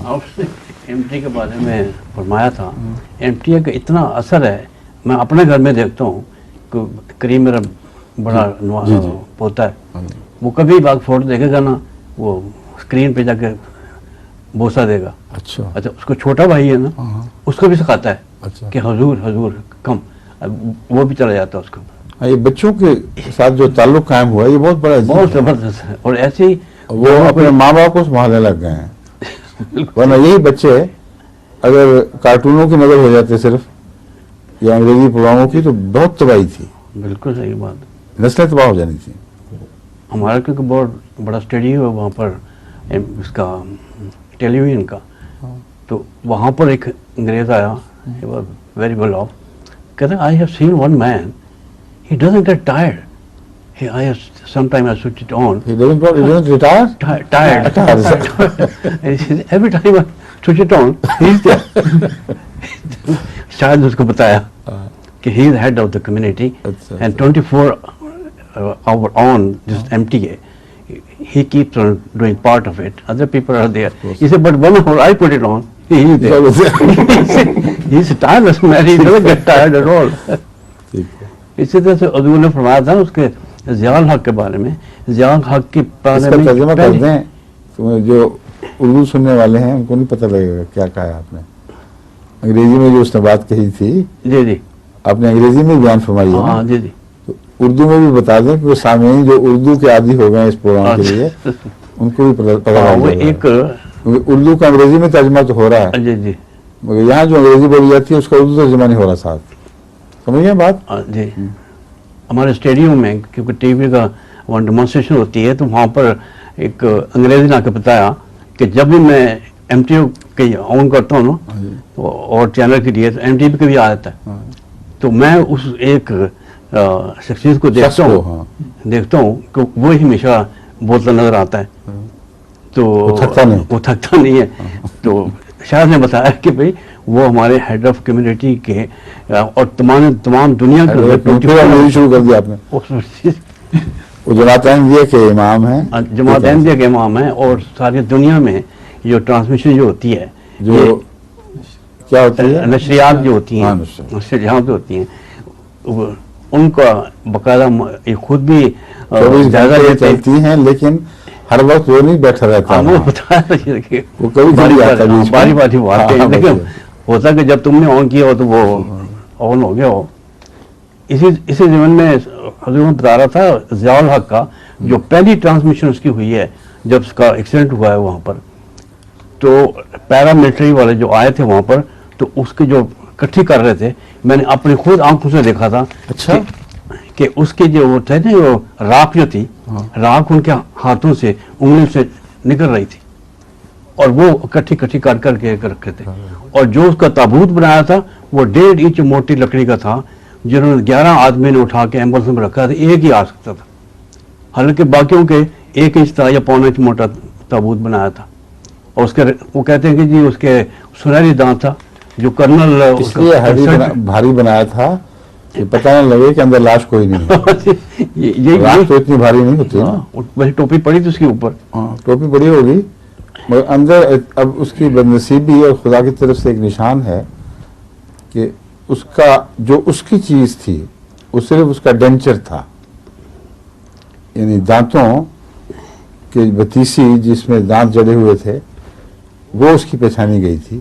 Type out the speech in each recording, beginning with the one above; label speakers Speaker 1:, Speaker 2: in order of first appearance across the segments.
Speaker 1: آپ نے M T کے بارے میں فرمایا تھا، ایم ٹی کا اتنا اثر ہے، میں اپنے گھر میں دیکھتا ہوں کہ کریم میرا بڑا پوتا ہے، وہ کبھی باغ فوٹو دیکھے گا نا وہ اسکرین پہ جا کے بوسہ دے گا.
Speaker 2: اچھا
Speaker 1: اس کو چھوٹا بھائی ہے نا، اس کو بھی سکھاتا ہے کہ حضور حضور کم، وہ بھی چلا جاتا ہے اس کو.
Speaker 2: یہ بچوں کے ساتھ جو تعلق قائم ہوا ہے یہ بہت بڑا
Speaker 1: بہت زبردست ہے. اور ایسے ہی
Speaker 2: وہ اپنے ماں باپ کو سنبھالنے لگ گئے ہیں، ورنہ یہی بچے اگر کارٹونوں کی نظر ہو جاتے صرف یا انگریزی پروگراموں کی تو بہت تباہی تھی.
Speaker 1: بالکل صحیح بات.
Speaker 2: نسلیں تباہ ہو جانی تھی.
Speaker 1: ہمارا کیونکہ بہت بڑا اسٹڈی ہوا وہاں پر اس کا ٹیلی ویژن کا، تو وہاں پر ایک انگریز آیا، ویری ویل آف، کہتے ہیں I have seen one man he doesn't get tired. Sometimes I switch it on.
Speaker 2: He doesn't retire?
Speaker 1: Tired. Every time I switch it on, he's there. شاید اس کو بتایا کہ he is head of the community and 24 hour on this empty. He keeps on doing part of it. Other people are there. He said, but one hour I put it on, he is there. He's a tireless man. He doesn't get tired at all. اسی طرح سے حضور نے فرمایا تھا اس کے ضیاء الحق کے بارے میں. ضیاء الحق کے
Speaker 2: اس کا ترجمہ کر دیں، جو اردو سننے والے ہیں ان کو نہیں پتہ لگے گا کیا کہا ہے آپ نے. انگریزی میں جو اس نے بات کہی تھی،
Speaker 1: جی جی
Speaker 2: آپ نے انگریزی میں بیان فرمائی ہے.
Speaker 1: ہاں جی جی.
Speaker 2: تو اردو میں بھی بتا دیں کہ وہ سامعین جو اردو کے عادی ہو گئے ہیں اس پروگرام کے لیے ان کو بھی پتہ لگ جائے گا. اردو کا انگریزی میں ترجمہ تو ہو رہا ہے،
Speaker 1: جی جی،
Speaker 2: مگر یہاں جو انگریزی بولی جاتی ہے اس کا اردو ترجمہ نہیں ہو رہا ساتھ. سمجھ گئے بات؟
Speaker 1: جی. ہمارے اسٹیڈیم میں کیونکہ ٹی وی کا وہاں ڈیمانسٹریشن ہوتی ہے تو وہاں پر ایک انگریزی نے آ کے بتایا کہ جب بھی میں ایم ٹی او کے آن کرتا ہوں نا اور چینل کے لیے تو ایم ٹی وی کا بھی آ جاتا ہے، تو میں اس ایک شخصیت کو دیکھتا ہوں کہ وہ ہمیشہ بولتا نظر آتا ہے، تو وہ تھکتا نہیں ہے. تو شاید نے بتایا کہ بھائی وہ ہمارے ہیڈ آف کمیونٹی کے اور تمام دنیا کے
Speaker 2: شروع کر دیا آپ نے. وہ جماعت احمدیہ کے امام ہیں،
Speaker 1: جماعت احمدیہ کے امام ہیں، اور ساری دنیا میں جو ٹرانسمیشن جو ہوتی ہے،
Speaker 2: جو کیا ہوتی ہے،
Speaker 1: نشریات جو ہوتی ہیں، نشریات جو ہوتی ہیں، ان کا باقاعدہ خود بھی
Speaker 2: زیادہ چلتی ہیں، لیکن ہر وقت وہ نہیں بیٹھا رہتا. وہ کبھی
Speaker 1: باری باری بات ہے، لیکن ہوتا کہ جب تم نے آن کیا ہو تو وہ آن ہو گیا ہو. اسی زمین میں حضور بتا رہا تھا ضیاء الحق کا جو پہلی ٹرانسمیشن اس کی ہوئی ہے جب اس کا ایکسیڈنٹ ہوا ہے وہاں پر، تو پیرا ملٹری والے جو آئے تھے وہاں پر تو اس کے جو اکٹھی کر رہے تھے، میں نے اپنی خود آنکھوں سے دیکھا تھا.
Speaker 2: اچھا.
Speaker 1: کہ اس کے جو وہ تھے نا وہ راکھ جو تھی، راکھ ان کے ہاتھوں سے انگلی سے نکل رہی تھی اور وہ اکٹھی کر کے رکھے تھے. اور جو اس کا تابوت بنایا تھا وہ 1.5 انچ موٹی لکڑی کا تھا، جنہوں نے 11 آدمی نے اٹھا کے ایمبولینس میں رکھا تھا، ایک ہی آ سکتا تھا، حالانکہ باقیوں کے 1 انچ تھا یا 1.25 انچ موٹا تابوت بنایا تھا. اور اس کے وہ کہتے ہیں کہ جی اس کے سنہری دانت تھا جو کرنل
Speaker 2: اس لیے بھاری بنایا تھا کہ پتہ نہ لگے کہ اندر لاش کوئی نہیں. لاش تو اتنی بھاری نہیں ہوتی نا.
Speaker 1: وہی ٹوپی پڑی تھی اس کے اوپر،
Speaker 2: ٹوپی پڑی ہوگی، مگر اندر اب اس کی بدنصیبی اور خدا کی طرف سے ایک نشان ہے کہ اس کا جو اس کی چیز تھی وہ صرف اس کا ڈینچر تھا، یعنی دانتوں کے بتیسی جس میں دانت جڑے ہوئے تھے وہ اس کی پہچانی گئی تھی،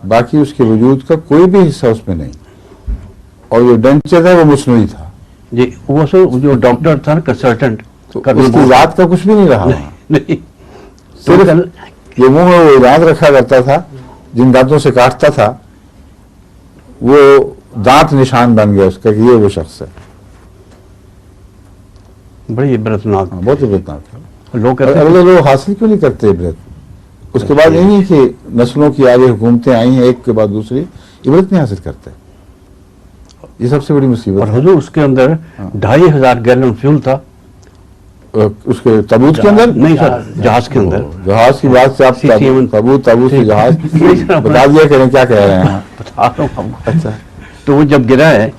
Speaker 2: باقی اس کے وجود کا کوئی بھی حصہ اس میں نہیں. اور جو ڈینچر ہے وہ مصنوعی تھا.
Speaker 1: جی وہ جو ڈاکٹر تھا نا کنسلٹنٹ،
Speaker 2: اس کی ذات کا کچھ بھی نہیں رہا.
Speaker 1: نہیں،
Speaker 2: صرف یہ منہ میں وہ دانت رکھا کرتا تھا، جن دانتوں سے کاٹتا تھا وہ دانت نشان بن گیا اس کا کہ یہ وہ شخص ہے.
Speaker 1: بڑی عبرتناک،
Speaker 2: بہت عبرتناک ہے.
Speaker 1: لوگ
Speaker 2: اگلے لوگ حاصل کیوں نہیں کرتے عبرت؟ اس کے بعد یہی کہ نسلوں کی آگے حکومتیں آئی ہیں ایک کے بعد دوسری، عبرت نہیں حاصل کرتے. یہ سب سے بڑی مصیبت.
Speaker 1: اور حضور اس کے اندر 2500 گیلن فیول تھا
Speaker 2: اس کے تابوت کے اندر.
Speaker 1: نہیں سر، جہاز کے اندر.
Speaker 2: جہاز کی بات سے آپ تابوت سے جہاز بتا دیا کریں کیا کہہ رہے ہیں.
Speaker 1: بتا رہا ہوں. اچھا. تو وہ جب گرا ہے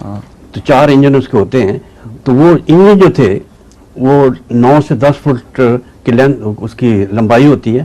Speaker 1: تو 4 انجن اس کے ہوتے ہیں، تو وہ انجن جو تھے وہ 9 سے 10 فٹ کی لینتھ اس کی لمبائی ہوتی ہے،